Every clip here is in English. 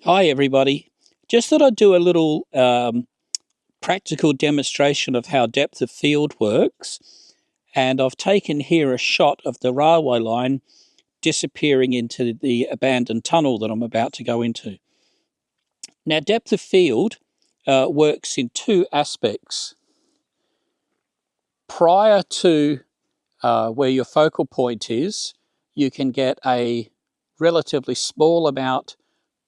Hi everybody. Just thought I'd do a little practical demonstration of how depth of field works. And I've taken here a shot of the railway line disappearing into the abandoned tunnel that I'm about to go into. Now, depth of field works in two aspects. Prior to where your focal point is, you can get a relatively small amount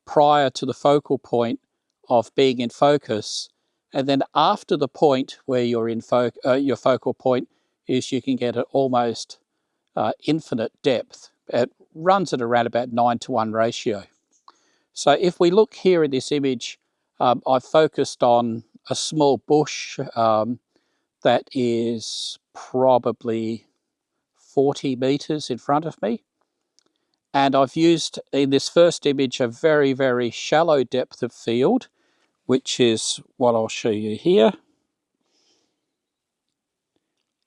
prior to the focal point of being in focus, and then after the point where you're in your focal point is, you can get an almost infinite depth. It runs at around about 9:1 ratio. So if we look here in this image, I've focused on a small bush that is probably 40 meters in front of me. And I've used in this first image a very, very shallow depth of field, which is what I'll show you here.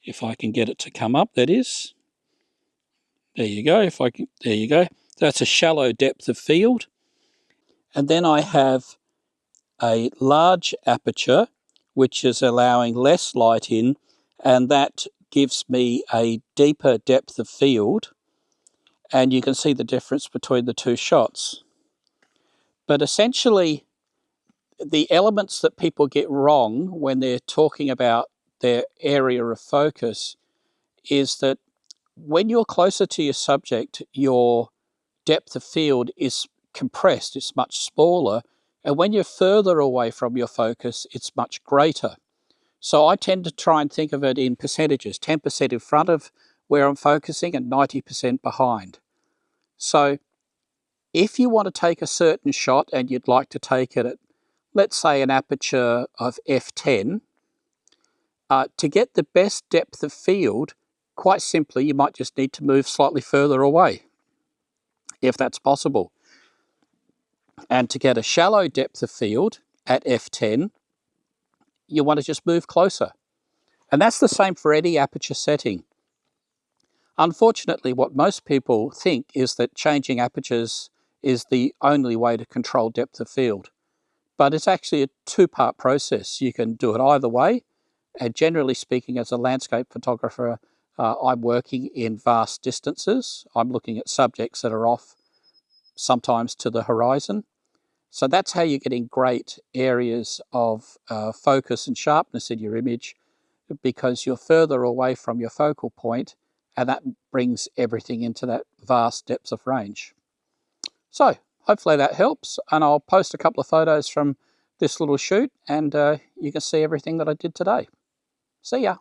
If I can get it to come up, that is. There you go. There you go. That's a shallow depth of field. And then I have a large aperture, which is allowing less light in, and that gives me a deeper depth of field. And you can see the difference between the two shots. But essentially, the elements that people get wrong when they're talking about their area of focus is that when you're closer to your subject, your depth of field is compressed, it's much smaller. And when you're further away from your focus, it's much greater. So I tend to try and think of it in percentages, 10% in front of where I'm focusing and 90% behind. So if you want to take a certain shot and you'd like to take it at, let's say, an aperture of f10, to get the best depth of field, quite simply, you might just need to move slightly further away, if that's possible. And to get a shallow depth of field at f10, you want to just move closer. And that's the same for any aperture setting. Unfortunately, what most people think is that changing apertures is the only way to control depth of field. But it's actually a two-part process. You can do it either way. And generally speaking, as a landscape photographer, I'm working in vast distances. I'm looking at subjects that are off sometimes to the horizon. So that's how you're getting great areas of focus and sharpness in your image, because you're further away from your focal point, and that brings everything into that vast depth of range. So hopefully that helps, and I'll post a couple of photos from this little shoot, and you can see everything that I did today. See ya.